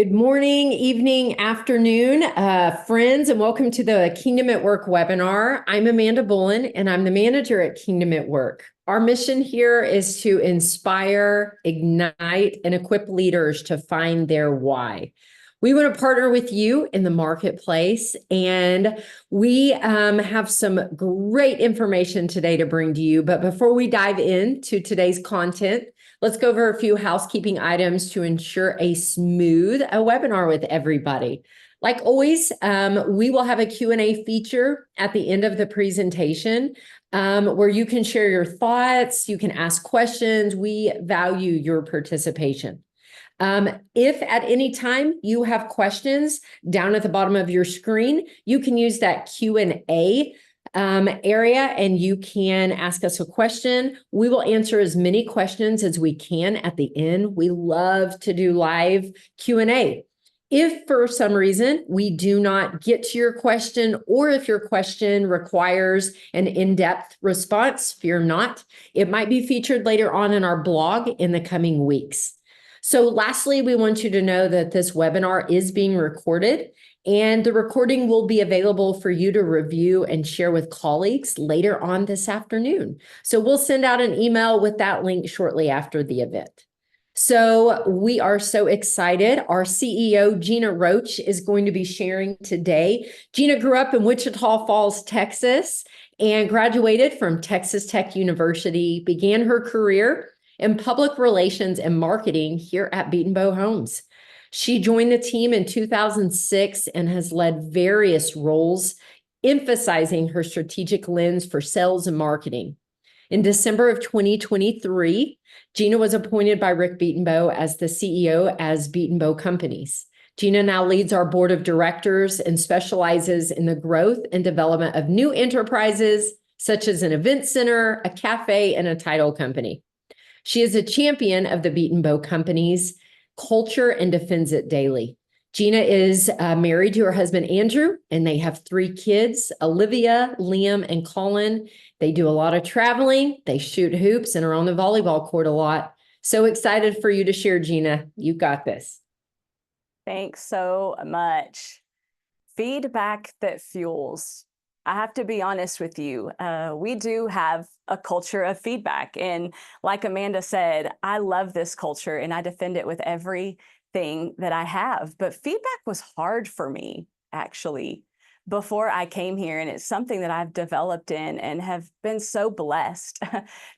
Good morning, evening, afternoon, friends, and welcome to the Kingdom at Work webinar. I'm Amanda Bullen, and I'm the manager at Kingdom at Work. Our mission here is to inspire, ignite, and equip leaders to find their why. We want to partner with you in the marketplace, and we have some great information today to bring to you. But before we dive into today's content, let's go over a few housekeeping items to ensure a smooth webinar with everybody. Like always, we will have a Q&A feature at the end of the presentation where you can share your thoughts, you can ask questions. We value your participation. If at any time you have questions down at the bottom of your screen, you can use that Q&A area and you can ask us a question. We will answer as many questions as we can at the end. We love to do live Q&A. If for some reason we do not get to your question, or if your question requires an in-depth response, fear not. It might be featured later on in our blog in the coming weeks. So lastly, we want you to know that this webinar is being recorded, and the recording will be available for you to review and share with colleagues later on this afternoon. So we'll send out an email with that link shortly after the event. So we are so excited. Our CEO, Jeanna Roach, is going to be sharing today. Jeanna grew up in Wichita Falls, Texas, and graduated from Texas Tech University, began her career in public relations and marketing here at Betenbough Homes. She joined the team in 2006 and has led various roles, emphasizing her strategic lens for sales and marketing. In December of 2023, Jeanna was appointed by Rick Betenbough as the CEO as Betenbough Companies. Jeanna now leads our board of directors and specializes in the growth and development of new enterprises, such as an event center, a cafe, and a title company. She is a champion of the Betenbough Companies culture and defends it daily. Jeanna is married to her husband, Andrew, and they have 3 kids, Olivia, Liam, and Colin. They do a lot of traveling. They shoot hoops and are on the volleyball court a lot. So excited for you to share, Jeanna. You got this. Thanks so much. Feedback that fuels. I have to be honest with you. We do have a culture of feedback. And like Amanda said, I love this culture and I defend it with everything that I have. But feedback was hard for me, actually, before I came here. And it's something that I've developed in and have been so blessed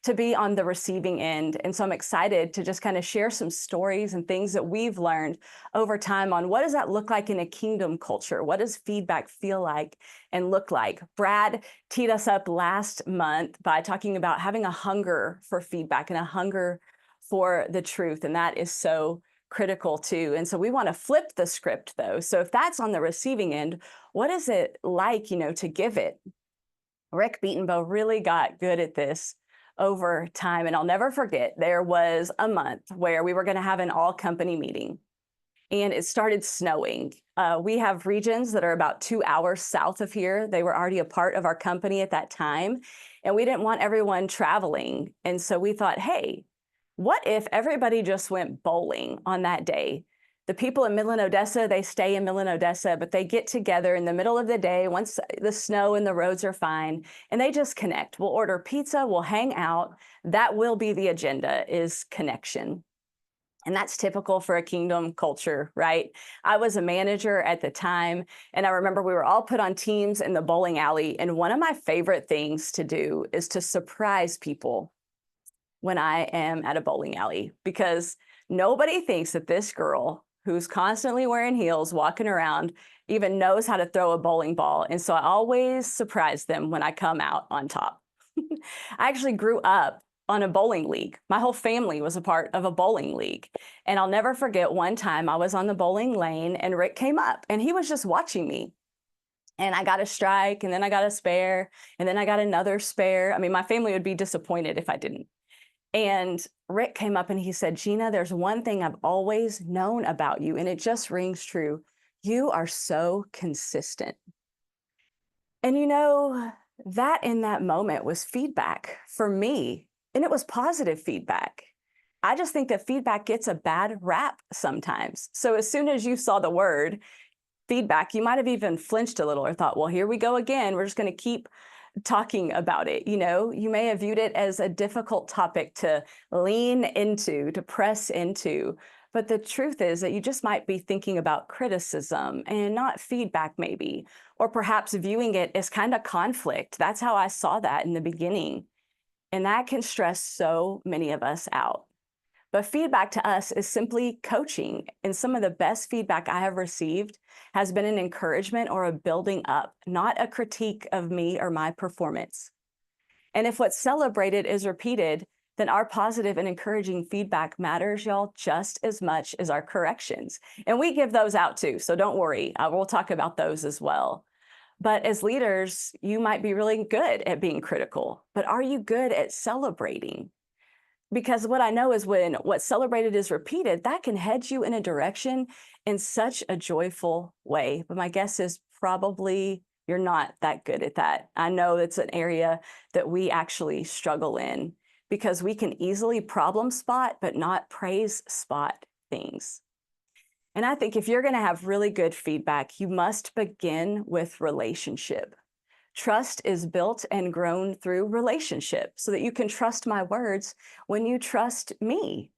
to be on the receiving end. And so I'm excited to just kind of share some stories and things that we've learned over time on what does that look like in a kingdom culture? What does feedback feel like and look like? Brad teed us up last month by talking about having a hunger for feedback and a hunger for the truth. And that is so critical too. And so we want to flip the script though. So if that's on the receiving end, what is it like, to give it? Rick Betenbough really got good at this over time. And I'll never forget, there was a month where we were going to have an all company meeting and it started snowing. We have regions that are about 2 hours south of here. They were already a part of our company at that time. And we didn't want everyone traveling. And so we thought, hey, what if everybody just went bowling on that day? The people in Midland, Odessa, they stay in Midland, Odessa, but they get together in the middle of the day once the snow and the roads are fine, and they just connect. We'll order pizza, we'll hang out. That will be the agenda, is connection. And that's typical for a kingdom culture, right? I was a manager at the time, and I remember we were all put on teams in the bowling alley, and one of my favorite things to do is to surprise people when I am at a bowling alley, because nobody thinks that this girl who's constantly wearing heels, walking around, even knows how to throw a bowling ball. And so I always surprise them when I come out on top. I actually grew up on a bowling league. My whole family was a part of a bowling league. And I'll never forget one time I was on the bowling lane and Rick came up and he was just watching me. And I got a strike and then I got a spare and then I got another spare. I mean, my family would be disappointed if I didn't. And Rick came up and he said, Jeanna, there's one thing I've always known about you, and it just rings true. You are so consistent. And that in that moment was feedback for me, and it was positive feedback. I just think that feedback gets a bad rap sometimes. So as soon as you saw the word feedback, you might have even flinched a little or thought, well, here we go again. We're just going to keep talking about it. You may have viewed it as a difficult topic to lean into, to press into. But the truth is that you just might be thinking about criticism and not feedback, maybe, or perhaps viewing it as kind of conflict. That's how I saw that in the beginning. And that can stress so many of us out. But feedback to us is simply coaching. And some of the best feedback I have received has been an encouragement or a building up, not a critique of me or my performance. And if what's celebrated is repeated, then our positive and encouraging feedback matters, y'all, just as much as our corrections. And we give those out too, so don't worry. We'll talk about those as well. But as leaders, you might be really good at being critical, but are you good at celebrating? Because what I know is when what's celebrated is repeated, that can head you in a direction in such a joyful way. But my guess is probably you're not that good at that. I know it's an area that we actually struggle in because we can easily problem spot, but not praise spot things. And I think if you're going to have really good feedback, you must begin with relationship. Trust is built and grown through relationship so that you can trust my words when you trust me.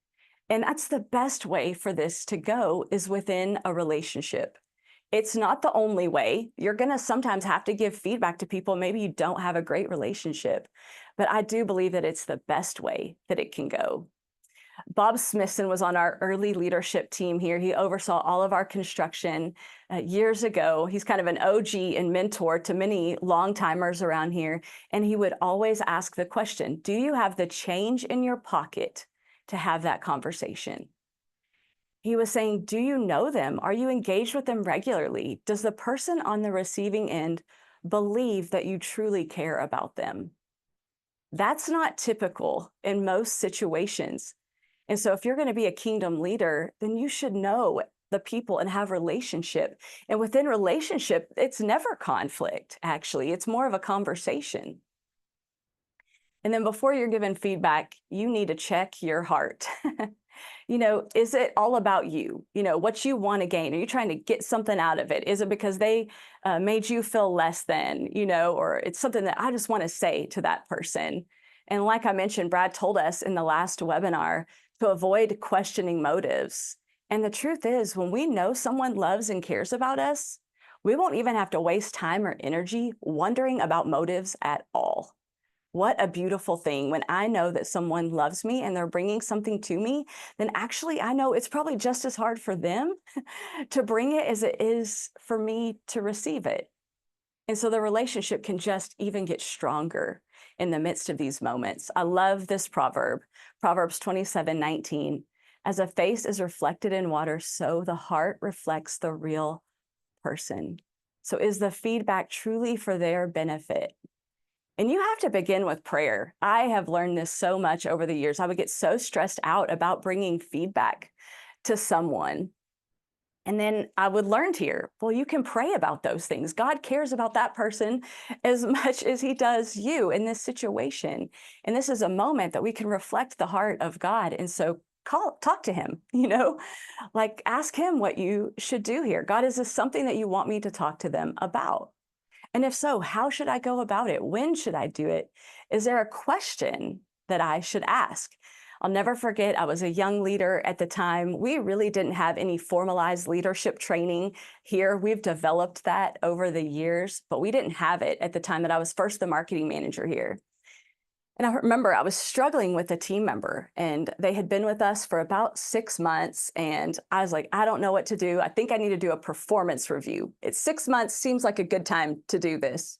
And that's the best way for this to go, is within a relationship. It's not the only way. You're going to sometimes have to give feedback to people. Maybe you don't have a great relationship, but I do believe that it's the best way that it can go. Bob Smithson was on our early leadership team here. He oversaw all of our construction years ago. He's kind of an OG and mentor to many long-timers around here. And he would always ask the question, do you have the change in your pocket to have that conversation? He was saying, do you know them? Are you engaged with them regularly? Does the person on the receiving end believe that you truly care about them? That's not typical in most situations. And so if you're going to be a kingdom leader, then you should know the people and have relationship. And within relationship, it's never conflict, actually. It's more of a conversation. And then before you're given feedback, you need to check your heart. Is it all about you? What you want to gain? Are you trying to get something out of it? Is it because they made you feel less than, or it's something that I just want to say to that person? And like I mentioned, Brad told us in the last webinar to avoid questioning motives. And the truth is, when we know someone loves and cares about us, we won't even have to waste time or energy wondering about motives at all. What a beautiful thing. When I know that someone loves me and they're bringing something to me, then actually I know it's probably just as hard for them to bring it as it is for me to receive it. And so the relationship can just even get stronger in the midst of these moments. I love this proverb, Proverbs 27:19. As a face is reflected in water, so the heart reflects the real person. So is the feedback truly for their benefit? And you have to begin with prayer. I have learned this so much over the years. I would get so stressed out about bringing feedback to someone. And then I would learn here, well, you can pray about those things. God cares about that person as much as he does you in this situation. And this is a moment that we can reflect the heart of God. And so talk to him, like ask him what you should do here. God, is this something that you want me to talk to them about? And if so, how should I go about it? When should I do it? Is there a question that I should ask? I'll never forget, I was a young leader at the time. We really didn't have any formalized leadership training here. We've developed that over the years, but we didn't have it at the time that I was first the marketing manager here. And I remember I was struggling with a team member, and they had been with us for about 6 months. And I was like, I don't know what to do. I think I need to do a performance review. It's 6 months, seems like a good time to do this.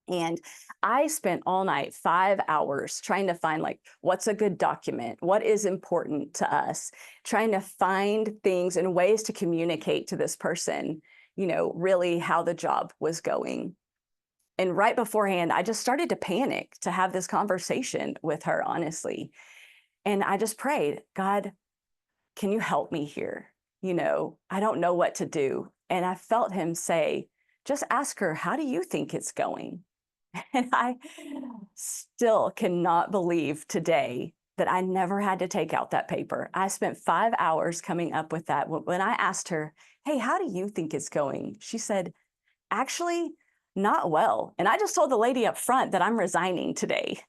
And I spent all night, 5 hours, trying to find what's a good document, what is important to us, trying to find things and ways to communicate to this person, really how the job was going. And right beforehand, I just started to panic to have this conversation with her, honestly. And I just prayed, God, can you help me here? I don't know what to do. And I felt him say, just ask her, how do you think it's going? And I still cannot believe today that I never had to take out that paper. I spent 5 hours coming up with that. When I asked her, hey, how do you think it's going? She said, actually, not well. And I just told the lady up front that I'm resigning today.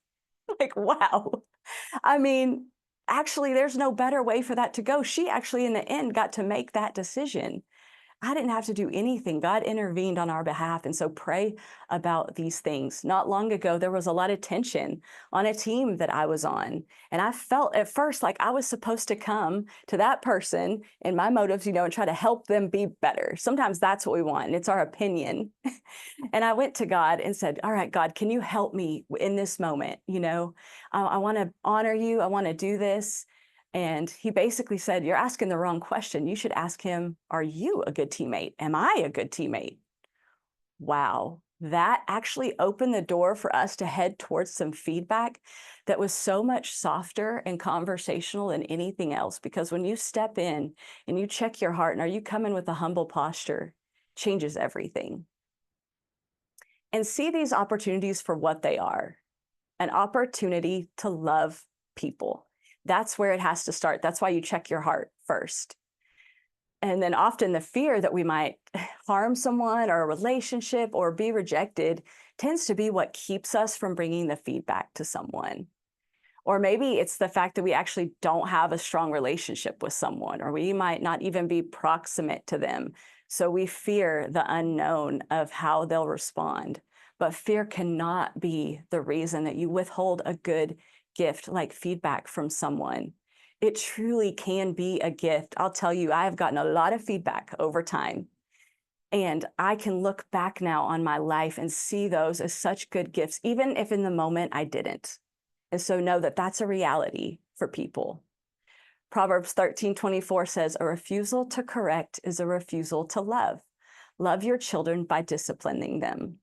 Like, wow. I mean, actually, there's no better way for that to go. She actually, in the end, got to make that decision. I didn't have to do anything. God intervened on our behalf. And so pray about these things. Not long ago, there was a lot of tension on a team that I was on. And I felt at first like I was supposed to come to that person in my motives, and try to help them be better. Sometimes that's what we want. And it's our opinion. And I went to God and said, all right, God, can you help me in this moment? I want to honor you. I want to do this. And he basically said, you're asking the wrong question. You should ask him, are you a good teammate? Am I a good teammate? Wow. That actually opened the door for us to head towards some feedback that was so much softer and conversational than anything else. Because when you step in and you check your heart and are you coming with a humble posture, changes everything. And see these opportunities for what they are, an opportunity to love people. That's where it has to start. That's why you check your heart first. And then often the fear that we might harm someone or a relationship or be rejected tends to be what keeps us from bringing the feedback to someone. Or maybe it's the fact that we actually don't have a strong relationship with someone, or we might not even be proximate to them. So we fear the unknown of how they'll respond. But fear cannot be the reason that you withhold a good gift like feedback from someone. It truly can be a gift. I'll tell you, I have gotten a lot of feedback over time. And I can look back now on my life and see those as such good gifts, even if in the moment I didn't. And so know that that's a reality for people. Proverbs 13:24 says, a refusal to correct is a refusal to love. Love your children by disciplining them.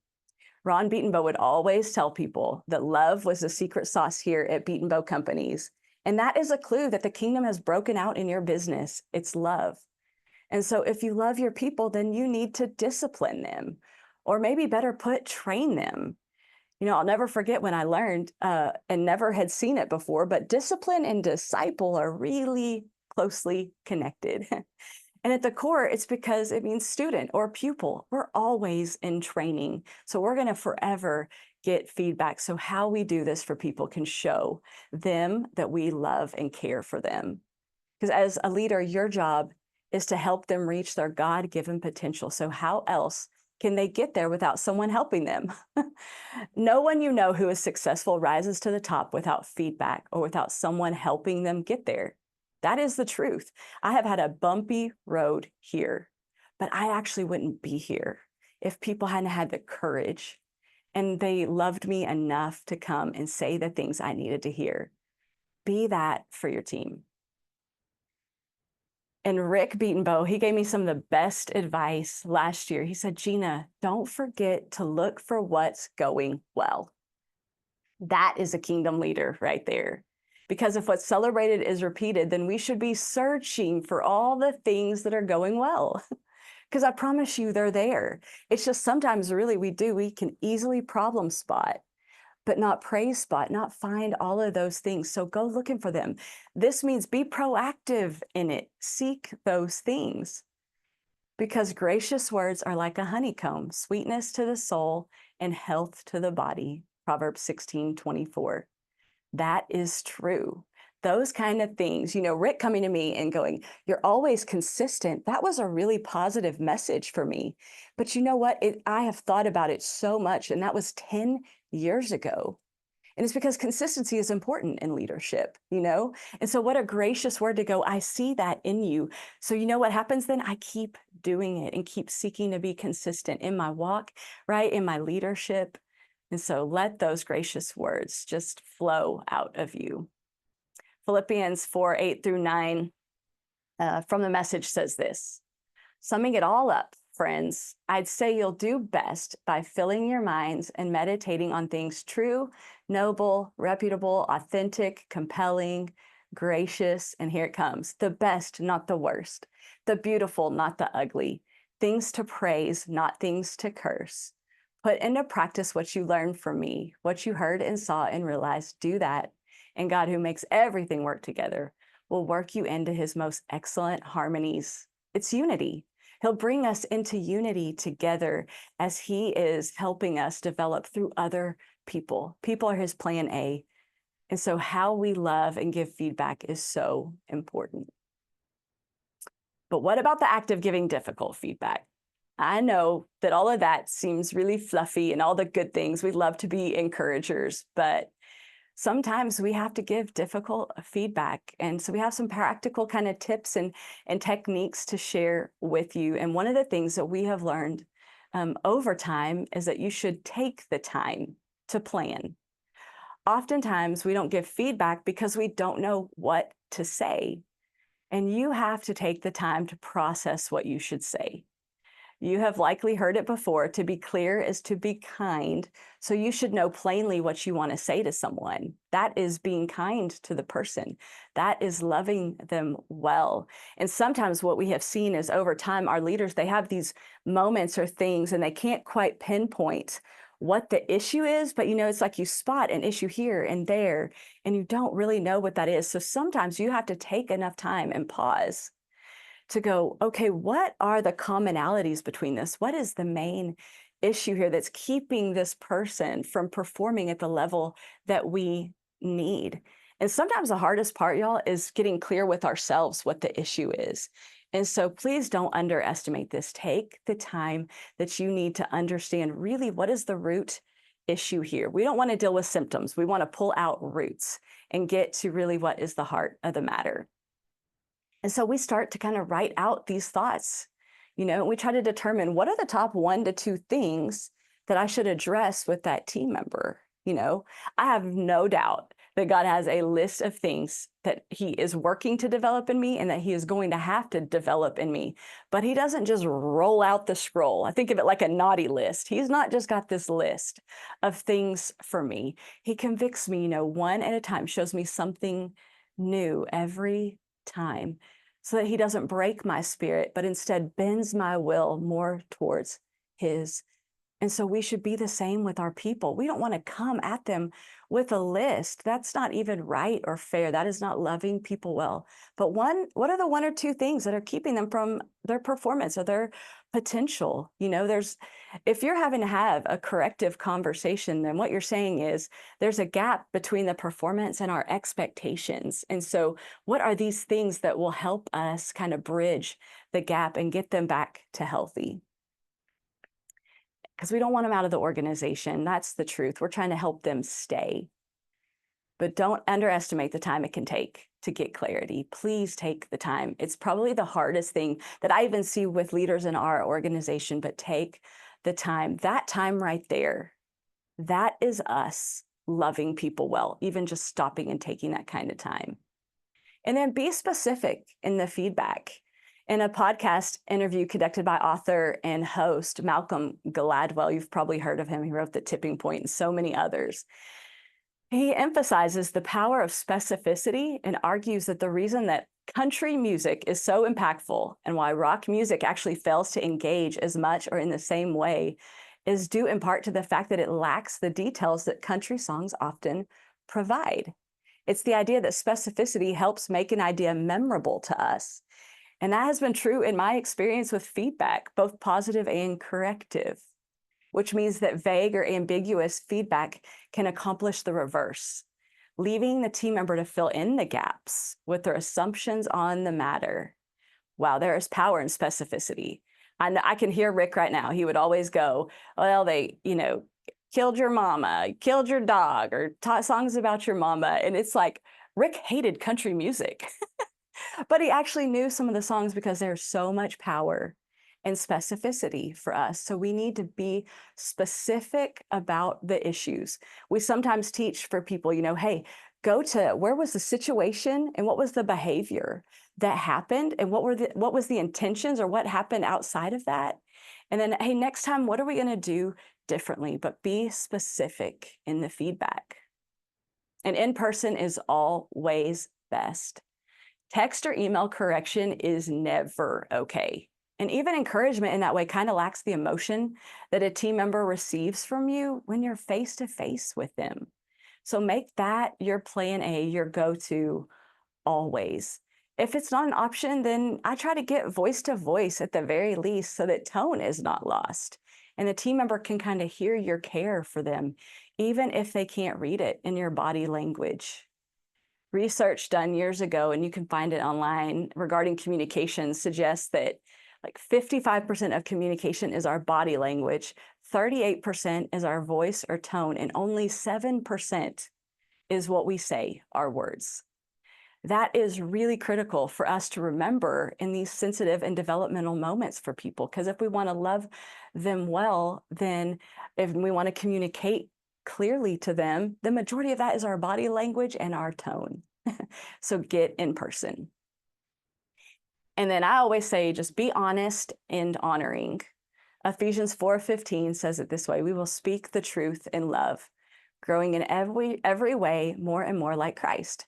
Ron Betenbough would always tell people that love was the secret sauce here at Betenbough Companies. And that is a clue that the kingdom has broken out in your business. It's love. And so if you love your people, then you need to discipline them, or maybe better put, train them. I'll never forget when I learned and never had seen it before, but discipline and disciple are really closely connected. And at the core, it's because it means student or pupil. We're always in training. So we're going to forever get feedback. So how we do this for people can show them that we love and care for them. Because as a leader, your job is to help them reach their God-given potential. So how else can they get there without someone helping them? No one who is successful rises to the top without feedback or without someone helping them get there. That is the truth. I have had a bumpy road here, but I actually wouldn't be here if people hadn't had the courage and they loved me enough to come and say the things I needed to hear. Be that for your team. And Rick Betenbough, he gave me some of the best advice last year. He said, Jeanna, don't forget to look for what's going well. That is a kingdom leader right there. Because if what's celebrated is repeated, then we should be searching for all the things that are going well. Because I promise you, they're there. It's just sometimes really we can easily problem spot, but not praise spot, not find all of those things. So go looking for them. This means be proactive in it. Seek those things. Because gracious words are like a honeycomb, sweetness to the soul and health to the body. Proverbs 16:24. That is true. Those kind of things, Rick coming to me and going, you're always consistent. That was a really positive message for me. But you know what? I have thought about it so much, and that was 10 years ago. And it's because consistency is important in leadership, And so what a gracious word to go, I see that in you. So you know what happens then? I keep doing it and keep seeking to be consistent in my walk, right? In my leadership. And so let those gracious words just flow out of you. Philippians 4:8-9 from the Message says this, summing it all up, friends, I'd say you'll do best by filling your minds and meditating on things true, noble, reputable, authentic, compelling, gracious, and here it comes, the best, not the worst, the beautiful, not the ugly, things to praise, not things to curse. Put into practice what you learned from me, what you heard and saw and realized, do that, And God, who makes everything work together, will work you into his most excellent harmonies. It's unity. He'll bring us into unity together as he is helping us develop through other people. People are his plan A. And so how we love and give feedback is so important. But what about the act of giving difficult feedback? I know that all of that seems really fluffy and all the good things. We love to be encouragers, but sometimes we have to give difficult feedback. And so we have some practical kind of tips and techniques to share with you. And one of the things that we have learned over time is that you should take the time to plan. Oftentimes we don't give feedback because we don't know what to say. And you have to take the time to process what you should say. You have likely heard it before. To be clear is to be kind. So you should know plainly what you want to say to someone. That is being kind to the person. That is loving them well. And sometimes what we have seen is over time, our leaders, they have these moments or things and they can't quite pinpoint what the issue is, but it's like you spot an issue here and there, and you don't really know what that is. So sometimes you have to take enough time and pause to go, okay, what are the commonalities between this? What is the main issue here that's keeping this person from performing at the level that we need? And sometimes the hardest part, y'all, is getting clear with ourselves what the issue is. And so please don't underestimate this. Take the time that you need to understand really what is the root issue here. We don't want to deal with symptoms. We want to pull out roots and get to really what is the heart of the matter. And so we start to kind of write out these thoughts, and we try to determine what are the top 1 to 2 things that I should address with that team member. I have no doubt that God has a list of things that he is working to develop in me and that he is going to have to develop in me. But he doesn't just roll out the scroll. I think of it like a naughty list. He's not just got this list of things for me. He convicts me, one at a time, shows me something new every time so that he doesn't break my spirit, but instead bends my will more towards his. And so we should be the same with our people. We don't want to come at them with a list. That's not even right or fair. That is not loving people well. But what are the 1 or 2 things that are keeping them from their performance or their potential? If you're having to have a corrective conversation, then what you're saying is there's a gap between the performance and our expectations. And so what are these things that will help us kind of bridge the gap and get them back to healthy? Because we don't want them out of the organization. That's the truth. We're trying to help them stay. But don't underestimate the time it can take to get clarity. Please take the time. It's probably the hardest thing that I even see with leaders in our organization, but take the time. That time right there, that is us loving people well, even just stopping and taking that kind of time. And then be specific in the feedback. In a podcast interview conducted by author and host Malcolm Gladwell, you've probably heard of him. He wrote The Tipping Point and so many others. He emphasizes the power of specificity and argues that the reason that country music is so impactful and why rock music actually fails to engage as much or in the same way is due in part to the fact that it lacks the details that country songs often provide. It's the idea that specificity helps make an idea memorable to us. And that has been true in my experience with feedback, both positive and corrective, which means that vague or ambiguous feedback can accomplish the reverse, leaving the team member to fill in the gaps with their assumptions on the matter. Wow, there is power in specificity. I can hear Rick right now. He would always go, well, they, killed your mama, killed your dog, or taught songs about your mama. And it's like, Rick hated country music. But he actually knew some of the songs because there's so much power and specificity for us. So we need to be specific about the issues. We sometimes teach for people, hey, go to where was the situation and what was the behavior that happened and what was the intentions or what happened outside of that. And then, hey, next time, what are we going to do differently? But be specific in the feedback. And in person is always best. Text or email correction is never okay. And even encouragement in that way kind of lacks the emotion that a team member receives from you when you're face to face with them. So make that your plan A, your go-to always. If it's not an option, then I try to get voice to voice at the very least so that tone is not lost. And the team member can kind of hear your care for them, even if they can't read it in your body language. Research done years ago, and you can find it online, regarding communication suggests that like 55% of communication is our body language, 38% is our voice or tone, and only 7% is what we say, our words. That is really critical for us to remember in these sensitive and developmental moments for people. Because if we want to love them well, then if we want to communicate clearly to them, the majority of that is our body language and our tone. So get in person. And then I always say, just be honest and honoring. Ephesians 4:15 says it this way: we will speak the truth in love, growing in every way more and more like Christ.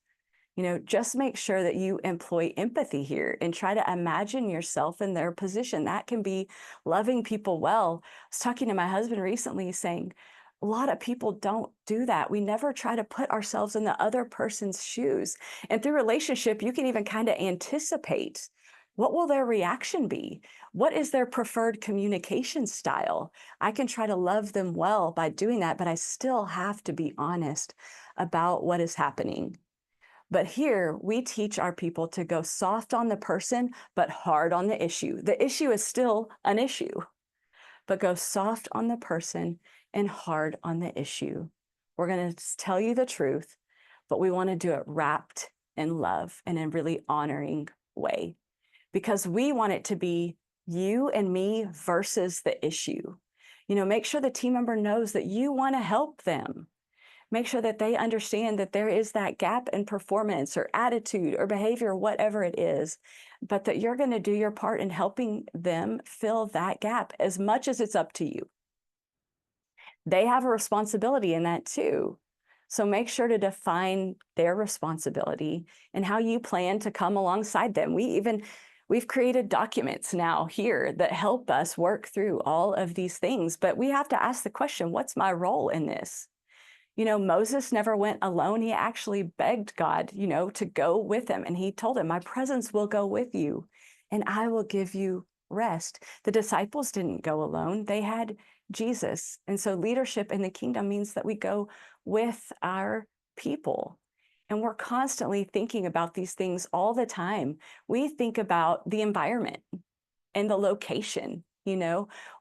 Just make sure that you employ empathy here and try to imagine yourself in their position. That can be loving people well. I was talking to my husband recently saying, a lot of people don't do that. We never try to put ourselves in the other person's shoes. And through relationship, you can even kind of anticipate, what will their reaction be? What is their preferred communication style? I can try to love them well by doing that, but I still have to be honest about what is happening. But here we teach our people to go soft on the person, but hard on the issue. The issue is still an issue, but go soft on the person and hard on the issue. We're going to tell you the truth, but we want to do it wrapped in love and in a really honoring way, because we want it to be you and me versus the issue. Make sure the team member knows that you want to help them. Make sure that they understand that there is that gap in performance or attitude or behavior, whatever it is, but that you're going to do your part in helping them fill that gap as much as it's up to you. They have a responsibility in that too. So make sure to define their responsibility and how you plan to come alongside them. We've created documents now here that help us work through all of these things, but we have to ask the question, what's my role in this? Moses never went alone. He actually begged God, to go with him. And he told him, my presence will go with you and I will give you rest. The disciples didn't go alone. They had Jesus. And so leadership in the kingdom means that we go with our people. And we're constantly thinking about these things all the time. We think about the environment and the location.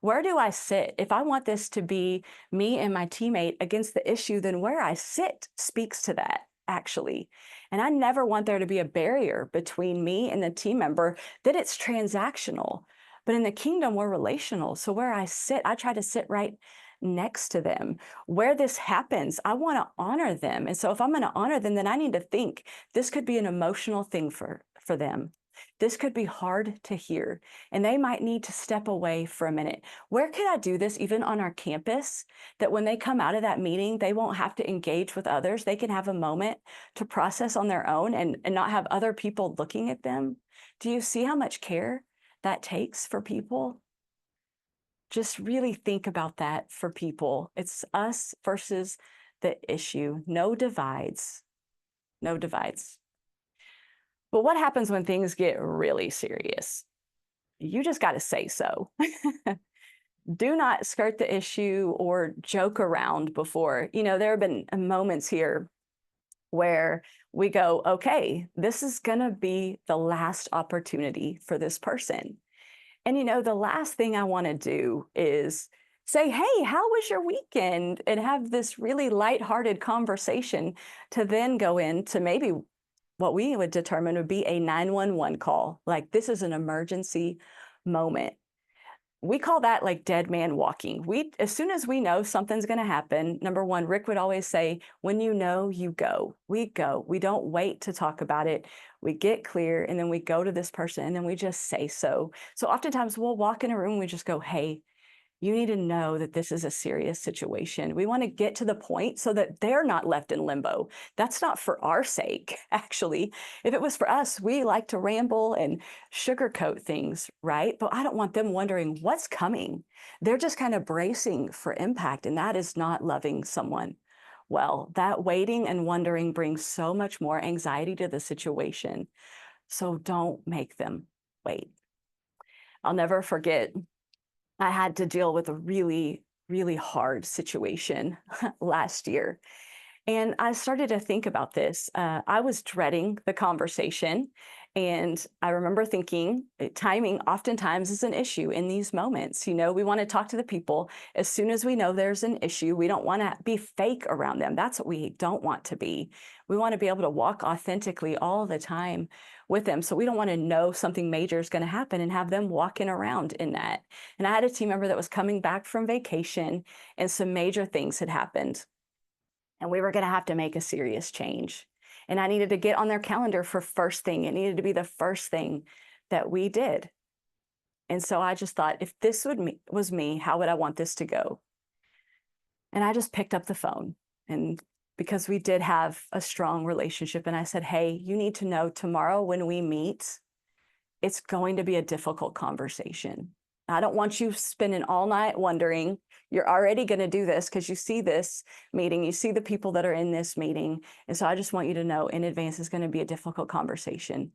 Where do I sit? If I want this to be me and my teammate against the issue, then where I sit speaks to that, actually. And I never want there to be a barrier between me and the team member, that it's transactional. But in the kingdom, we're relational. So where I sit, I try to sit right next to them. Where this happens, I want to honor them. And so if I'm going to honor them, then I need to think this could be an emotional thing for them. This could be hard to hear, and they might need to step away for a minute. Where could I do this even on our campus, that when they come out of that meeting, they won't have to engage with others. They can have a moment to process on their own and not have other people looking at them. Do you see how much care that takes for people? Just really think about that for people. It's us versus the issue. No divides. No divides. But what happens when things get really serious? You just got to say so. Do not skirt the issue or joke around before. There have been moments here where we go, okay, this is going to be the last opportunity for this person. And, the last thing I want to do is say, hey, how was your weekend? And have this really lighthearted conversation to then go into maybe what we would determine would be a 911 call. Like, this is an emergency moment. We call that like dead man walking. As soon as we know something's going to happen, number one, Rick would always say, when you know, you go. We go. We don't wait to talk about it. We get clear, and then we go to this person, and then we just say so. So oftentimes we'll walk in a room, we just go, hey, you need to know that this is a serious situation. We want to get to the point so that they're not left in limbo. That's not for our sake, actually. If it was for us, we like to ramble and sugarcoat things, right? But I don't want them wondering what's coming. They're just kind of bracing for impact, and that is not loving someone Well, that waiting and wondering brings so much more anxiety to the situation. So don't make them wait. I'll never forget, I had to deal with a really, really hard situation last year. And I started to think about this. I was dreading the conversation. And I remember thinking timing oftentimes is an issue in these moments. You know, we want to talk to the people as soon as we know there's an issue. We don't want to be fake around them. That's what we don't want to be. We want to be able to walk authentically all the time with them. So we don't want to know something major is going to happen and have them walking around in that. And I had a team member that was coming back from vacation and some major things had happened. And we were going to have to make a serious change. And I needed to get on their calendar for first thing. It needed to be the first thing that we did. And so I just thought, if this was me, how would I want this to go? And I just picked up the phone. And because we did have a strong relationship, and I said, hey, you need to know tomorrow when we meet, it's going to be a difficult conversation. I don't want you spending all night wondering. You're already going to do this because you see this meeting, you see the people that are in this meeting. And so I just want you to know in advance it's going to be a difficult conversation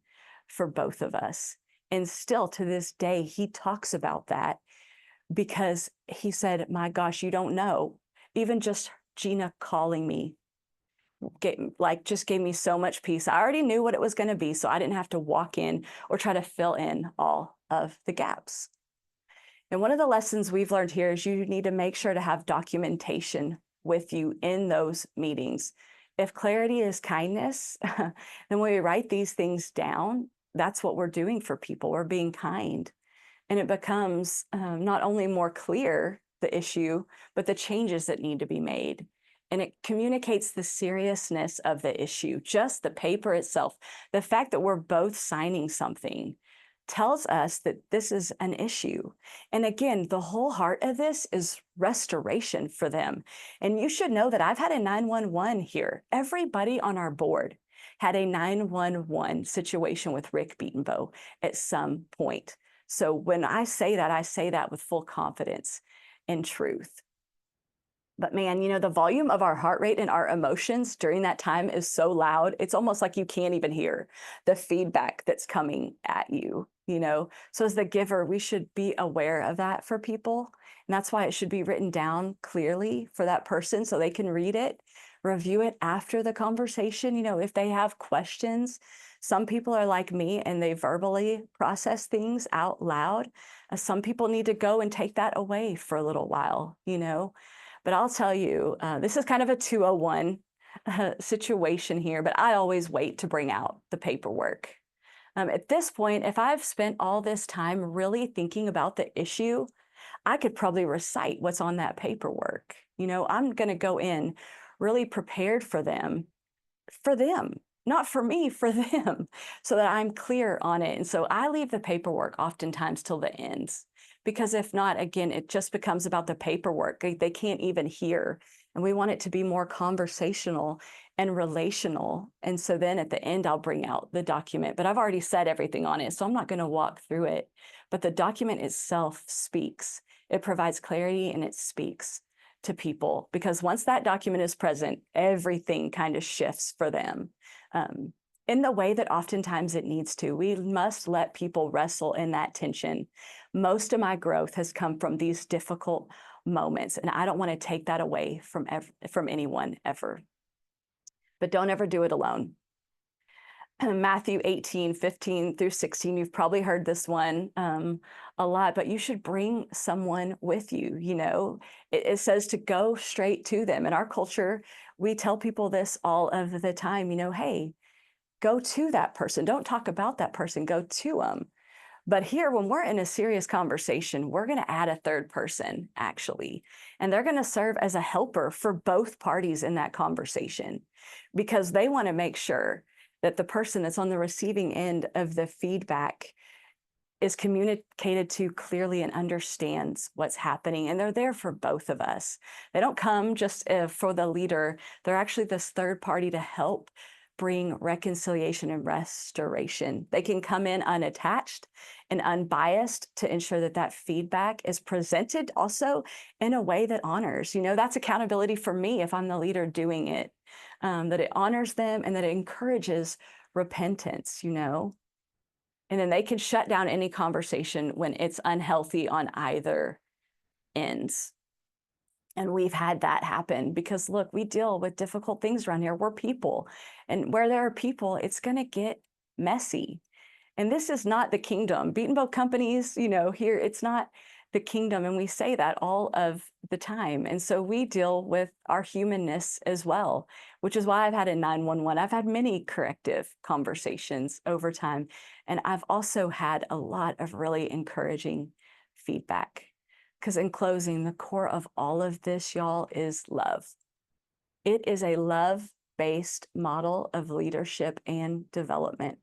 for both of us. And still to this day, he talks about that because he said, my gosh, you don't know. Even just Jeanna calling me just gave me so much peace. I already knew what it was going to be, so I didn't have to walk in or try to fill in all of the gaps. And one of the lessons we've learned here is you need to make sure to have documentation with you in those meetings. If clarity is kindness, then when we write these things down, that's what we're doing for people. We're being kind. And it becomes not only more clear, the issue, but the changes that need to be made. And it communicates the seriousness of the issue, just the paper itself. The fact that we're both signing something tells us that this is an issue. And again, the whole heart of this is restoration for them. And you should know that I've had a 911 here. Everybody on our board had a 911 situation with Rick Betenbough at some point. So when I say that with full confidence and truth. But man, you know, the volume of our heart rate and our emotions during that time is so loud. It's almost like you can't even hear the feedback that's coming at you, you know? So as the giver, we should be aware of that for people. And that's why it should be written down clearly for that person so they can read it, review it after the conversation. You know, if they have questions, some people are like me and they verbally process things out loud. Some people need to go and take that away for a little while, you know? But I'll tell you, this is kind of a 201 situation here, but I always wait to bring out the paperwork. At this point, if I've spent all this time really thinking about the issue, I could probably recite what's on that paperwork. You know, I'm going to go in really prepared for them, not for me, for them, so that I'm clear on it. And so I leave the paperwork oftentimes till the end. Because if not, again, it just becomes about the paperwork. They can't even hear. And we want it to be more conversational and relational. And so then at the end, I'll bring out the document. But I've already said everything on it, so I'm not going to walk through it. But the document itself speaks. It provides clarity and it speaks to people. Because once that document is present, everything kind of shifts for them. In the way that oftentimes it needs to. We must let people wrestle in that tension. Most of my growth has come from these difficult moments, and I don't want to take that away from anyone ever. But don't ever do it alone. Matthew 18:15-16, you've probably heard this one a lot, but you should bring someone with you. You know, it says to go straight to them. In our culture, we tell people this all of the time, you know, hey, go to that person. Don't talk about that person, go to them. But here, when we're in a serious conversation, we're going to add a third person, actually. And they're going to serve as a helper for both parties in that conversation because they want to make sure that the person that's on the receiving end of the feedback is communicated to clearly and understands what's happening. And they're there for both of us. They don't come just for the leader. They're actually this third party to help bring reconciliation and restoration. They can come in unattached and unbiased to ensure that that feedback is presented also in a way that honors. That's accountability for me if I'm the leader doing it, that it honors them and that it encourages repentance, And then they can shut down any conversation when it's unhealthy on either ends. And we've had that happen because, look, we deal with difficult things around here. We're people. And where there are people, it's going to get messy. And this is not the kingdom. Betenbough Companies, here, it's not the kingdom. And we say that all of the time. And so we deal with our humanness as well, which is why I've had a 911. I've had many corrective conversations over time. And I've also had a lot of really encouraging feedback. Because in closing, the core of all of this, y'all, is love. It is a love-based model of leadership and development.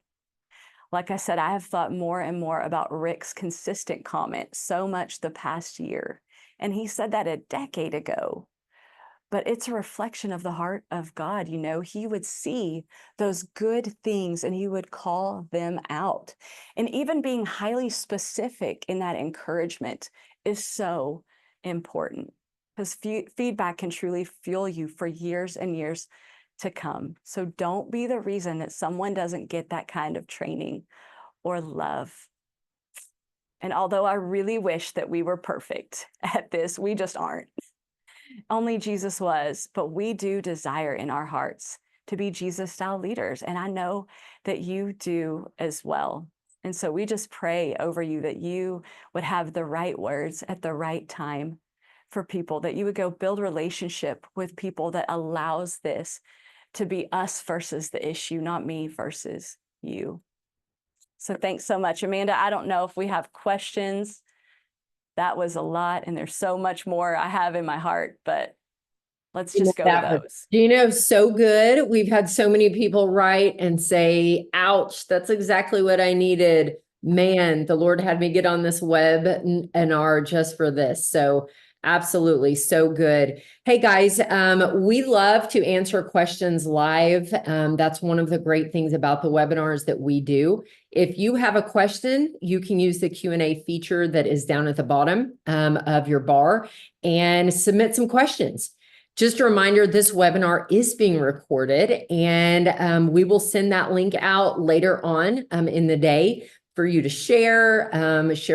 Like I said, I have thought more and more about Rick's consistent comment so much the past year. And he said that a decade ago. But it's a reflection of the heart of God. He would see those good things and he would call them out. And even being highly specific in that encouragement is so important because feedback can truly fuel you for years and years to come. So don't be the reason that someone doesn't get that kind of training or love. And although I really wish that we were perfect at this, we just aren't. Only Jesus was, but we do desire in our hearts to be Jesus-style leaders. And I know that you do as well. And so we just pray over you that you would have the right words at the right time for people, that you would go build relationship with people that allows this to be us versus the issue, not me versus you. So thanks so much, Amanda. I don't know if we have questions. That was a lot, and there's so much more I have in my heart, but let's just go to those. So good. We've had so many people write and say, ouch, that's exactly what I needed. Man, the Lord had me get on this webinar just for this. So absolutely. So good. Hey guys, we love to answer questions live. That's one of the great things about the webinars that we do. If you have a question, you can use the Q&A feature that is down at the bottom of your bar and submit some questions. Just a reminder, this webinar is being recorded and we will send that link out later on in the day for you to share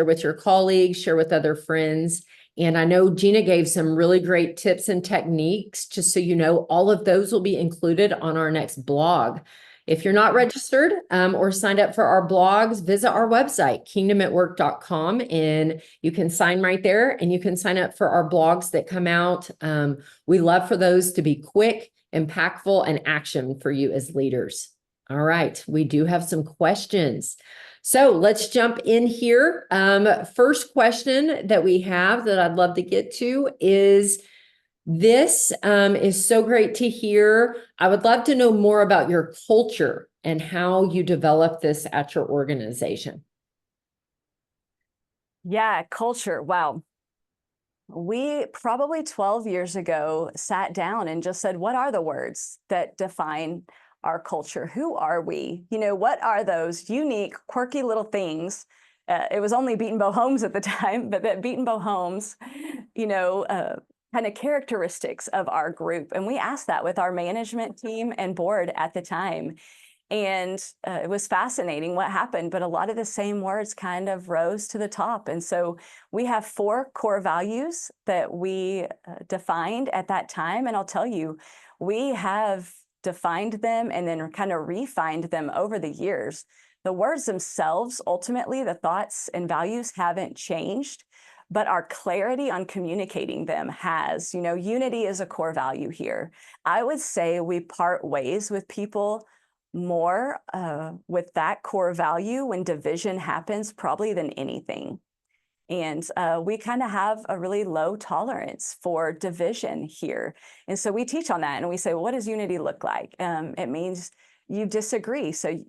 with your colleagues, share with other friends. And I know Jeanna gave some really great tips and techniques, just so you know, all of those will be included on our next blog. If you're not registered or signed up for our blogs, visit our website, kingdomatwork.com, and you can sign right there and you can sign up for our blogs that come out. We love for those to be quick, impactful, and action for you as leaders. All right, we do have some questions. So let's jump in here. First question that we have that I'd love to get to is, this is so great to hear. I would love to know more about your culture and how you develop this at your organization. Yeah, culture. Wow. We probably 12 years ago sat down and just said, what are the words that define our culture? Who are we? What are those unique, quirky little things? It was only Betenbough Homes at the time, but that Betenbough Homes, kind of characteristics of our group. And we asked that with our management team and board at the time. And it was fascinating what happened, but a lot of the same words kind of rose to the top. And so we have 4 core values that we defined at that time. And I'll tell you, we have defined them and then kind of refined them over the years. The words themselves, ultimately, the thoughts and values haven't changed, but our clarity on communicating them has. Unity is a core value here. I would say we part ways with people more with that core value when division happens, probably than anything. And we kind of have a really low tolerance for division here. And so we teach on that and we say, well, what does unity look like? It means you disagree. So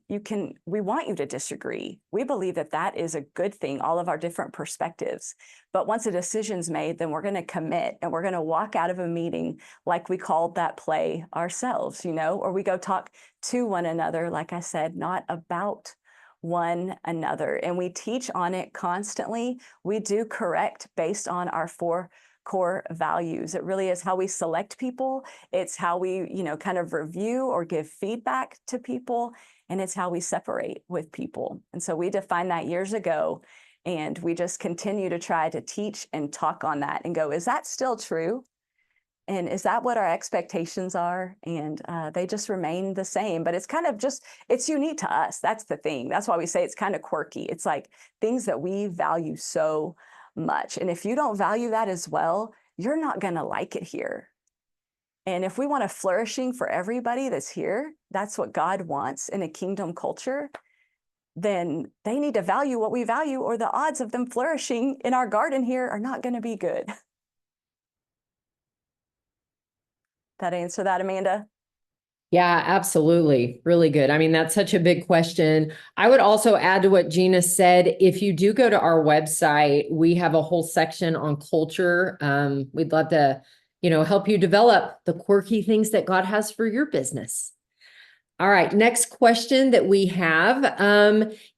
we want you to disagree. We believe that that is a good thing, all of our different perspectives. But once a decision's made, then we're going to commit and we're going to walk out of a meeting like we called that play ourselves, or we go talk to one another, like I said, not about one another. And we teach on it constantly. We do correct based on our 4 core values. It really is how we select people. It's how we, kind of review or give feedback to people. And it's how we separate with people. And so we defined that years ago. And we just continue to try to teach and talk on that and go, is that still true? And is that what our expectations are? And they just remain the same, but it's kind of it's unique to us. That's the thing. That's why we say it's kind of quirky. It's like things that we value so much. And if you don't value that as well, you're not going to like it here. And if we want a flourishing for everybody that's here, that's what God wants in a kingdom culture, then they need to value what we value, or the odds of them flourishing in our garden here are not going to be good. That answer that, Amanda? Yeah, absolutely. Really good. I mean, that's such a big question. I would also add to what Jeanna said. If you do go to our website, we have a whole section on culture. We'd love to, help you develop the quirky things that God has for your business. All right, next question that we have,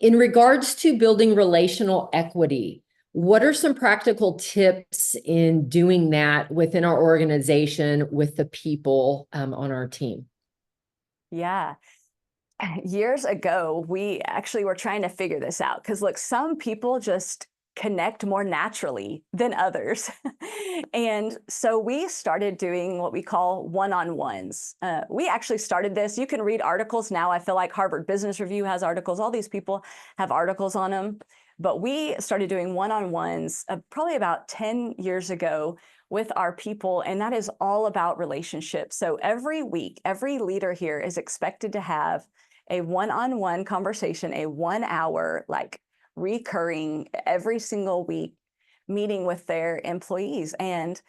in regards to building relational equity, what are some practical tips in doing that within our organization with the people on our team? Yeah. Years ago, we actually were trying to figure this out because, look, some people just connect more naturally than others. And so we started doing what we call one-on-ones. We actually started this. You can read articles now. I feel like Harvard Business Review has articles. All these people have articles on them. But we started doing one-on-ones probably about 10 years ago with our people, and that is all about relationships. So every week, every leader here is expected to have a one-on-one conversation, a 1 hour, like recurring every single week meeting with their employees. And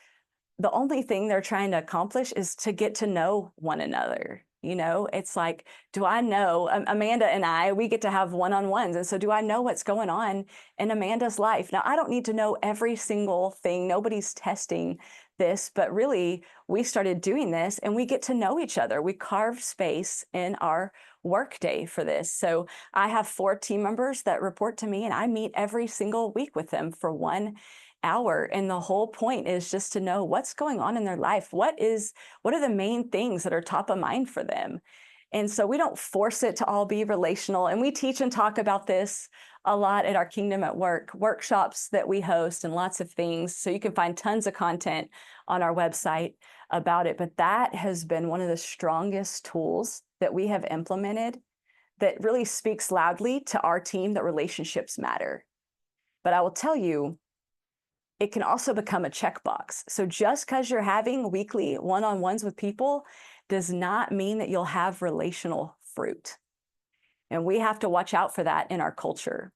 the only thing they're trying to accomplish is to get to know one another. It's like, do I know Amanda and we get to have one-on-ones. And so do I know what's going on in Amanda's life? Now, I don't need to know every single thing. Nobody's testing this, but really we started doing this and we get to know each other. We carve space in our workday for this. So I have 4 team members that report to me and I meet every single week with them for 1 hour. And the whole point is just to know what's going on in their life. What are the main things that are top of mind for them? And so we don't force it to all be relational. And we teach and talk about this a lot at our Kingdom at Work workshops that we host and lots of things. So you can find tons of content on our website about it. But that has been one of the strongest tools that we have implemented that really speaks loudly to our team that relationships matter. But I will tell you, it can also become a checkbox. So just because you're having weekly one-on-ones with people does not mean that you'll have relational fruit. And we have to watch out for that in our culture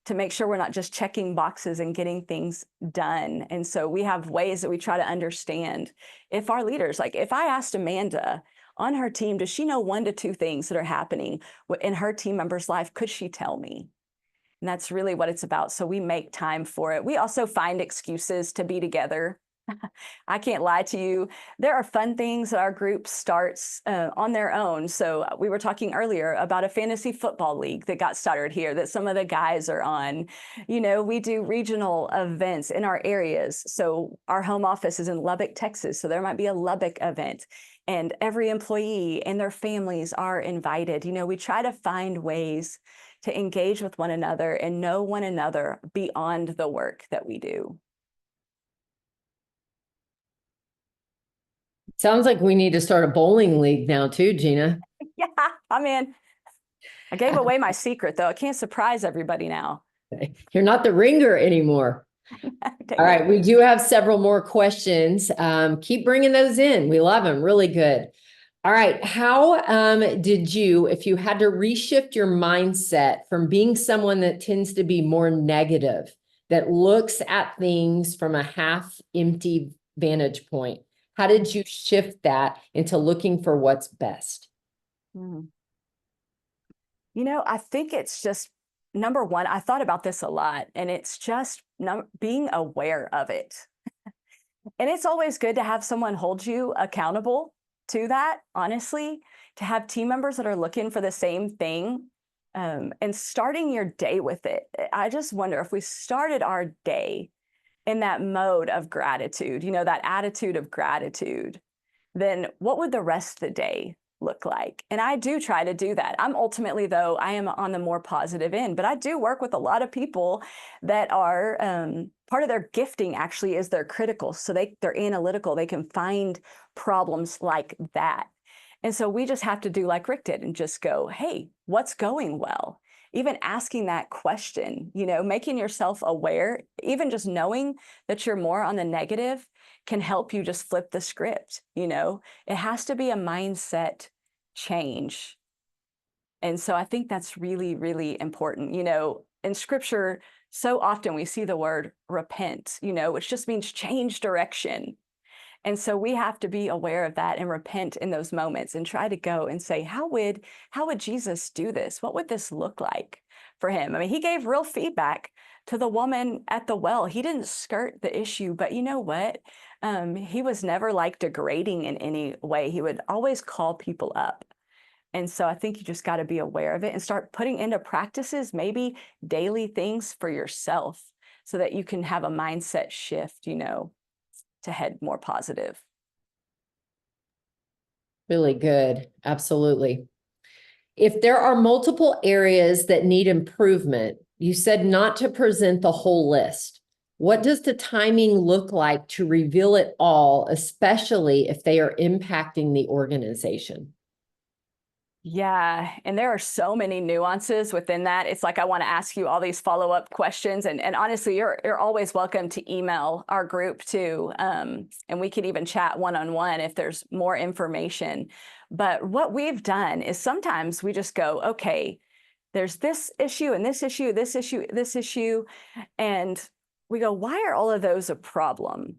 to make sure we're not just checking boxes and getting things done. And so we have ways that we try to understand if our leaders, like if I asked Amanda on her team, does she know 1 to 2 things that are happening in her team member's life? Could she tell me? And that's really what it's about. So we make time for it. We also find excuses to be together. I can't lie to you. There are fun things that our group starts on their own. So we were talking earlier about a fantasy football league that got started here that some of the guys are on. We do regional events in our areas. So our home office is in Lubbock, Texas. So there might be a Lubbock event. And every employee and their families are invited. We try to find ways to engage with one another and know one another beyond the work that we do. Sounds like we need to start a bowling league now too, Jeanna. Yeah, I'm in. I gave away my secret though. I can't surprise everybody now. You're not the ringer anymore. All right, we do have several more questions. Keep bringing those in. We love them. Really good. All right. How did you, if you had to reshift your mindset from being someone that tends to be more negative, that looks at things from a half empty vantage point, how did you shift that into looking for what's best? I think it's just number one, I thought about this a lot, and it's just being aware of it. And it's always good to have someone hold you accountable to that, honestly, to have team members that are looking for the same thing, and starting your day with it. I just wonder if we started our day in that mode of gratitude, that attitude of gratitude, then what would the rest of the day look like? And I do try to do that. I'm ultimately, though, I am on the more positive end, but I do work with a lot of people that are part of their gifting actually is they're critical. So they're analytical. They can find problems like that. And so we just have to do like Rick did and just go, hey, what's going well? Even asking that question, making yourself aware, even just knowing that you're more on the negative can help you just flip the script. It has to be a mindset change. And so I think that's really, really important. In scripture, so often we see the word repent, which just means change direction. And so we have to be aware of that and repent in those moments and try to go and say, how would Jesus do this? What would this look like for him? I mean, he gave real feedback to the woman at the well. He didn't skirt the issue, but you know what? He was never like degrading in any way. He would always call people up. And so I think you just got to be aware of it and start putting into practices, maybe daily things for yourself so that you can have a mindset shift, to head more positive. Really good. Absolutely. If there are multiple areas that need improvement, you said not to present the whole list. What does the timing look like to reveal it all, especially if they are impacting the organization? Yeah, and there are so many nuances within that. It's like I want to ask you all these follow-up questions, and honestly, you're always welcome to email our group too, and we could even chat one-on-one if there's more information. But what we've done is sometimes we just go, okay, there's this issue and this issue, this issue, this issue, and we go, why are all of those a problem?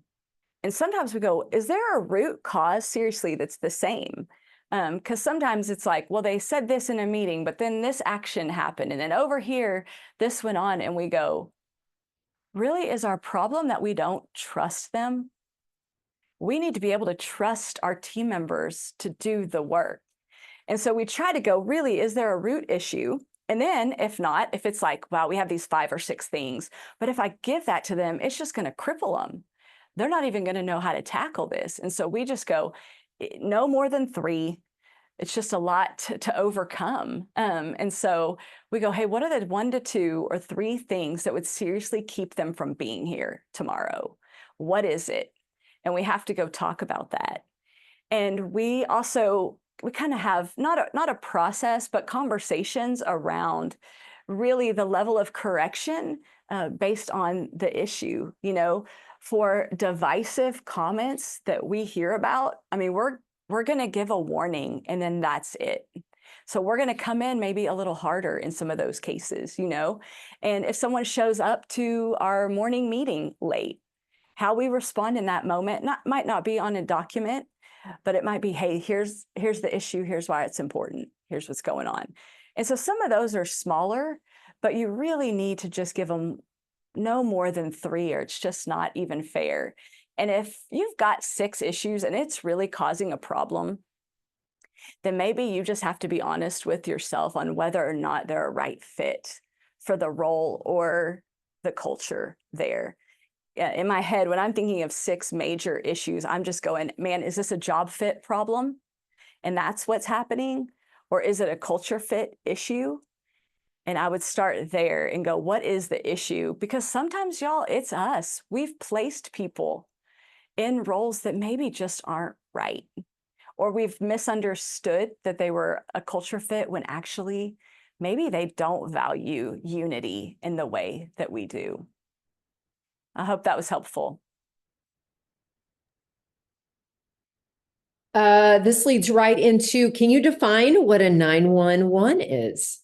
And sometimes we go, is there a root cause, seriously, that's the same? Because sometimes it's like, well, they said this in a meeting, but then this action happened. And then over here, this went on. And we go, really, is our problem that we don't trust them? We need to be able to trust our team members to do the work. And so we try to go, really, is there a root issue? And then if not, if it's like, wow, we have these 5 or 6 things, but if I give that to them, it's just going to cripple them. They're not even going to know how to tackle this. And so we just go, no more than 3. It's just a lot to overcome. And so we go, hey, what are the 1 to 2 or 3 things that would seriously keep them from being here tomorrow? What is it? And we have to go talk about that. And we kind of have not a process, but conversations around really the level of correction based on the issue. For divisive comments that we hear about, I mean, we're going to give a warning and then that's it. So we're going to come in maybe a little harder in some of those cases, and if someone shows up to our morning meeting late, how we respond in that moment might not be on a document, but it might be, hey, here's the issue, here's why it's important, here's what's going on. And so some of those are smaller, but you really need to just give them no more than 3, or it's just not even fair. And if you've got 6 issues and it's really causing a problem, then maybe you just have to be honest with yourself on whether or not they're a right fit for the role or the culture there. In my head, when I'm thinking of 6 major issues, I'm just going, man, is this a job fit problem? And that's what's happening? Or is it a culture fit issue? And I would start there and go, what is the issue? Because sometimes, y'all, it's us. We've placed people in roles that maybe just aren't right. Or we've misunderstood that they were a culture fit when actually maybe they don't value unity in the way that we do. I hope that was helpful. This leads right into, can you define what a 911 is?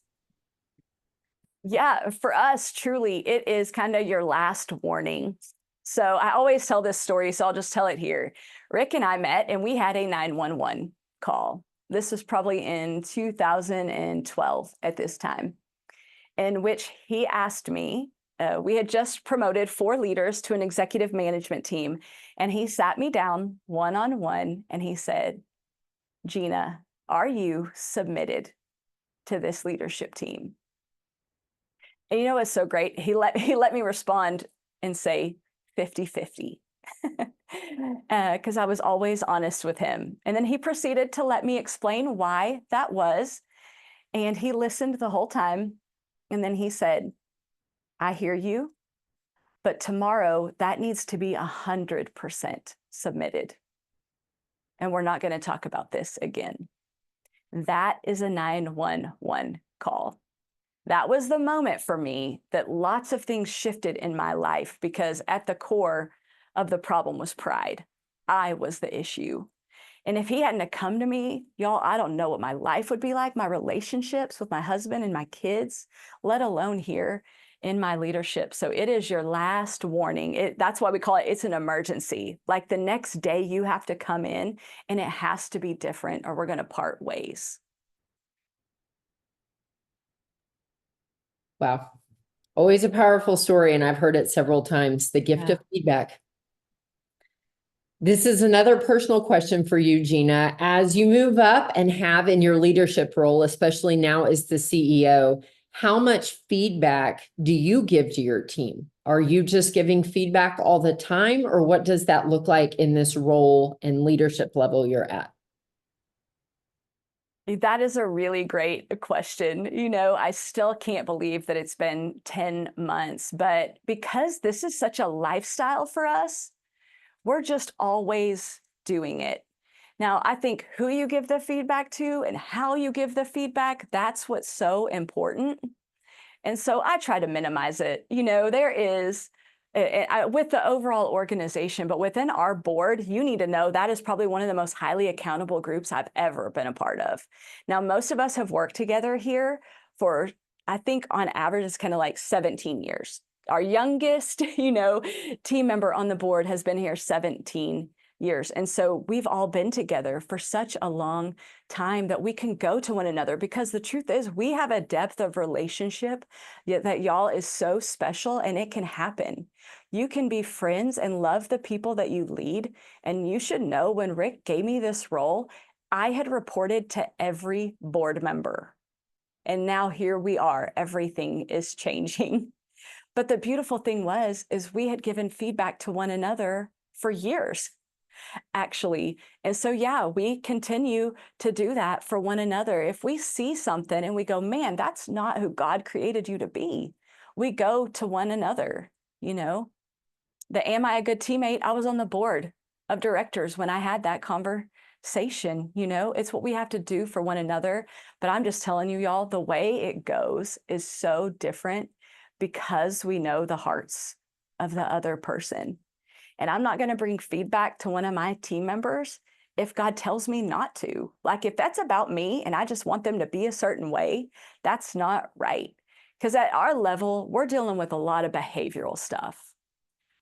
Yeah, for us, truly, it is kind of your last warning. So I always tell this story, so I'll just tell it here. Rick and I met and we had a 911 call. This was probably in 2012 at this time, in which he asked me, we had just promoted 4 leaders to an executive management team, and he sat me down one-on-one and he said, Jeanna, are you submitted to this leadership team? And you know what's so great? He let me respond and say 50-50. Because I was always honest with him. And then he proceeded to let me explain why that was. And he listened the whole time. And then he said, I hear you, but tomorrow that needs to be 100% submitted. And we're not going to talk about this again. That is a 911 call. That was the moment for me that lots of things shifted in my life, because at the core of the problem was pride. I was the issue. And if he hadn't come to me, y'all, I don't know what my life would be like, my relationships with my husband and my kids, let alone here in my leadership. So it is your last warning. That's why we call it, it's an emergency. Like the next day you have to come in and it has to be different or we're going to part ways. Wow. Always a powerful story, and I've heard it several times. The gift of feedback. This is another personal question for you, Jeanna. As you move up and have in your leadership role, especially now as the CEO, how much feedback do you give to your team? Are you just giving feedback all the time, or what does that look like in this role and leadership level you're at? That is a really great question. You know, I still can't believe that it's been 10 months, but because this is such a lifestyle for us, we're just always doing it. Now, I think who you give the feedback to and how you give the feedback, that's what's so important. And so I try to minimize it. You know, there is, with the overall organization, but within our board, you need to know that is probably one of the most highly accountable groups I've ever been a part of. Now, most of us have worked together here for, I think on average, it's kind of like 17 years. Our youngest, you know, team member on the board has been here 17 years. And so we've all been together for such a long time that we can go to one another, because the truth is we have a depth of relationship that y'all is so special, and it can happen. You can be friends and love the people that you lead. And you should know, when Rick gave me this role, I had reported to every board member. And now here we are, everything is changing. But the beautiful thing is we had given feedback to one another for years, actually. And so, yeah, we continue to do that for one another. If we see something and we go, man, that's not who God created you to be, we go to one another, you know. Am I a good teammate? I was on the board of directors when I had that conversation, you know. It's what we have to do for one another. But I'm just telling you, y'all, the way it goes is so different because we know the hearts of the other person. And I'm not going to bring feedback to one of my team members if God tells me not to. Like, if that's about me and I just want them to be a certain way, that's not right. Because at our level, we're dealing with a lot of behavioral stuff.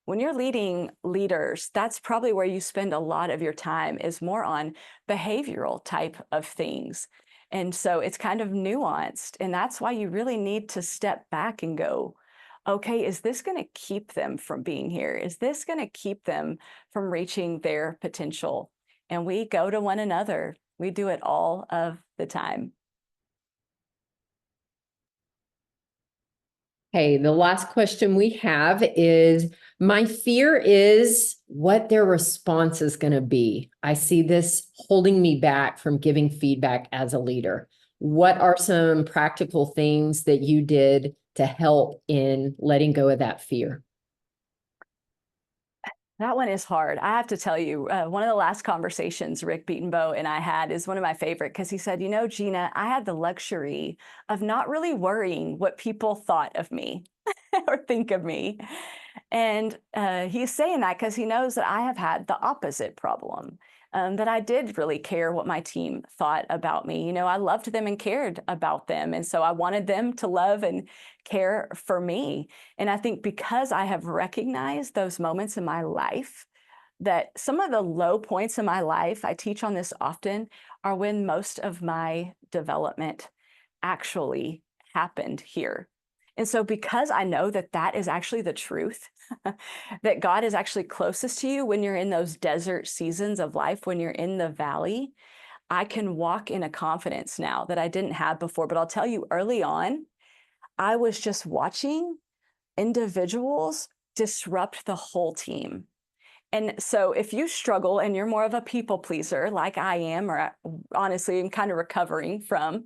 When you're leading leaders, that's probably where you spend a lot of your time, is more on behavioral type of things. And so it's kind of nuanced. And that's why you really need to step back and go, okay, is this going to keep them from being here? Is this going to keep them from reaching their potential? And we go to one another. We do it all of the time. Okay, the last question we have is, my fear is what their response is going to be. I see this holding me back from giving feedback as a leader. What are some practical things that you did to help in letting go of that fear? That one is hard. I have to tell you, one of the last conversations Rick Betenbough and I had is one of my favorite, because he said, you know, Jeanna, I had the luxury of not really worrying what people thought of me or think of me. And he's saying that because he knows that I have had the opposite problem, that I did really care what my team thought about me. You know, I loved them and cared about them. And so I wanted them to love and care for me. And I think because I have recognized those moments in my life that some of the low points in my life, I teach on this often, are when most of my development actually happened here. And so because I know that that is actually the truth, that God is actually closest to you when you're in those desert seasons of life, when you're in the valley, I can walk in a confidence now that I didn't have before. But I'll tell you, early on, I was just watching individuals disrupt the whole team. And so if you struggle and you're more of a people pleaser like I am, or honestly, I'm kind of recovering from,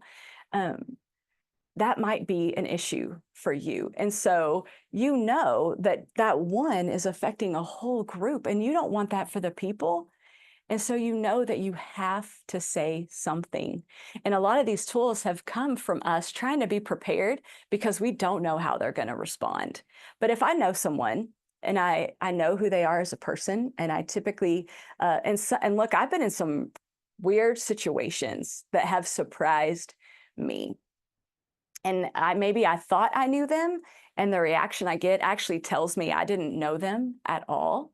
that might be an issue for you. And so you know that that one is affecting a whole group, and you don't want that for the people. And so you know that you have to say something. And a lot of these tools have come from us trying to be prepared because we don't know how they're going to respond. But if I know someone and I know who they are as a person, and I typically, and look, I've been in some weird situations that have surprised me. And maybe I thought I knew them, and the reaction I get actually tells me I didn't know them at all.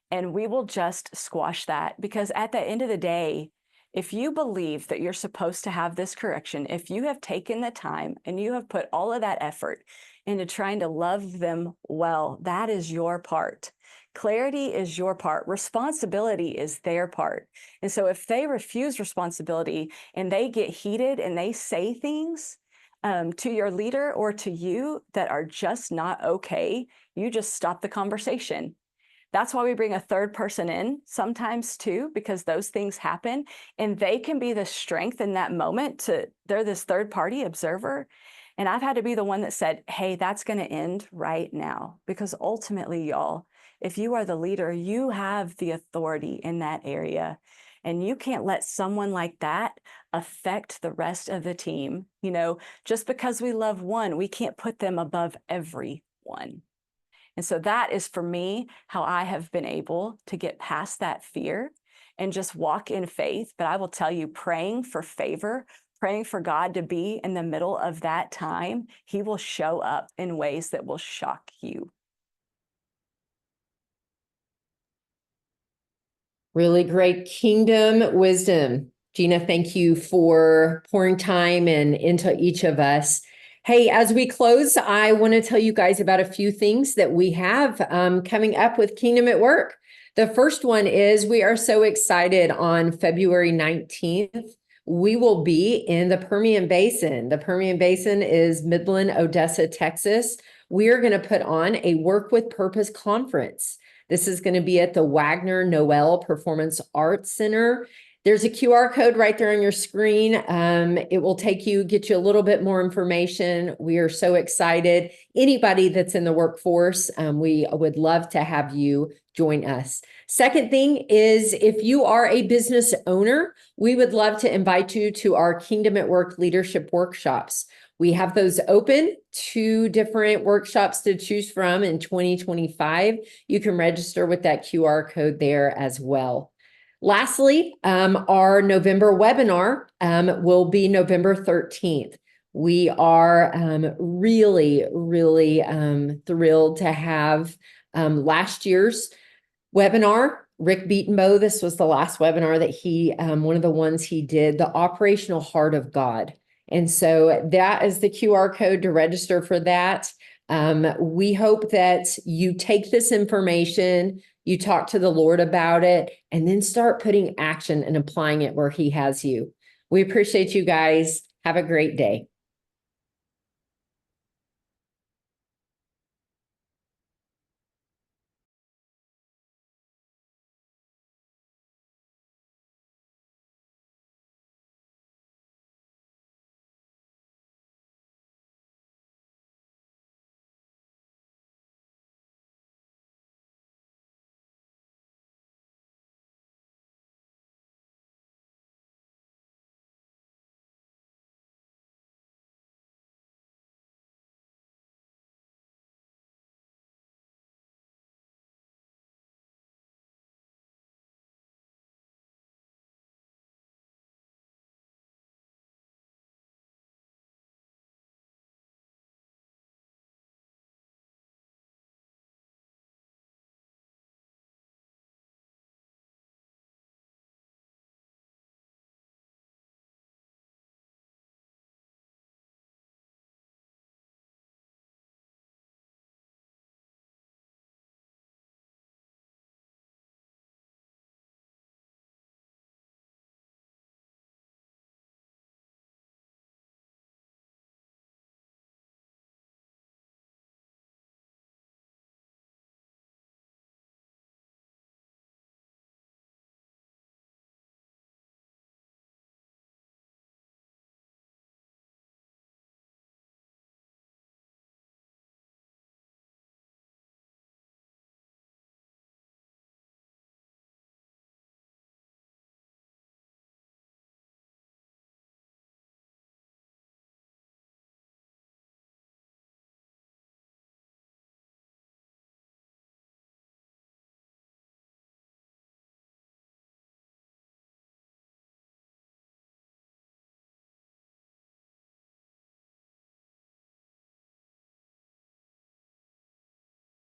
And we will just squash that, because at the end of the day, if you believe that you're supposed to have this correction, if you have taken the time and you have put all of that effort into trying to love them well, that is your part. Clarity is your part. Responsibility is their part. And so if they refuse responsibility and they get heated and they say things to your leader or to you that are just not okay, you just stop the conversation. That's why we bring a third person in sometimes too, because those things happen and they can be the strength in that moment. They're this third party observer. And I've had to be the one that said, hey, that's going to end right now. Because ultimately, y'all, if you are the leader, you have the authority in that area. And you can't let someone like that affect the rest of the team. You know, just because we love one, we can't put them above everyone. And so that is, for me, how I have been able to get past that fear and just walk in faith. But I will tell you, praying for favor, praying for God to be in the middle of that time, He will show up in ways that will shock you. Really great kingdom wisdom. Jeanna, thank you for pouring time and into each of us. Hey, as we close, I want to tell you guys about a few things that we have coming up with Kingdom at Work. The first one is we are so excited. On February 19th, we will be in the Permian Basin. The Permian Basin is Midland, Odessa, Texas. We are going to put on a Work with Purpose conference. This is going to be at the Wagner Noel Performance Arts Center. There's a QR code right there on your screen. It will take you, get you a little bit more information. We are so excited. Anybody that's in the workforce, we would love to have you join us. Second thing is, if you are a business owner, we would love to invite you to our Kingdom at Work leadership workshops. We have those open, 2 different workshops to choose from in 2025. You can register with that QR code there as well. Lastly, our November webinar will be November 13th. We are really thrilled to have last year's webinar. Rick Betenbough, this was the last webinar that he, one of the ones he did, the operational heart of God. And so that is the QR code to register for that. We hope that you take this information, you talk to the Lord about it, and then start putting action and applying it where He has you. We appreciate you guys. Have a great day.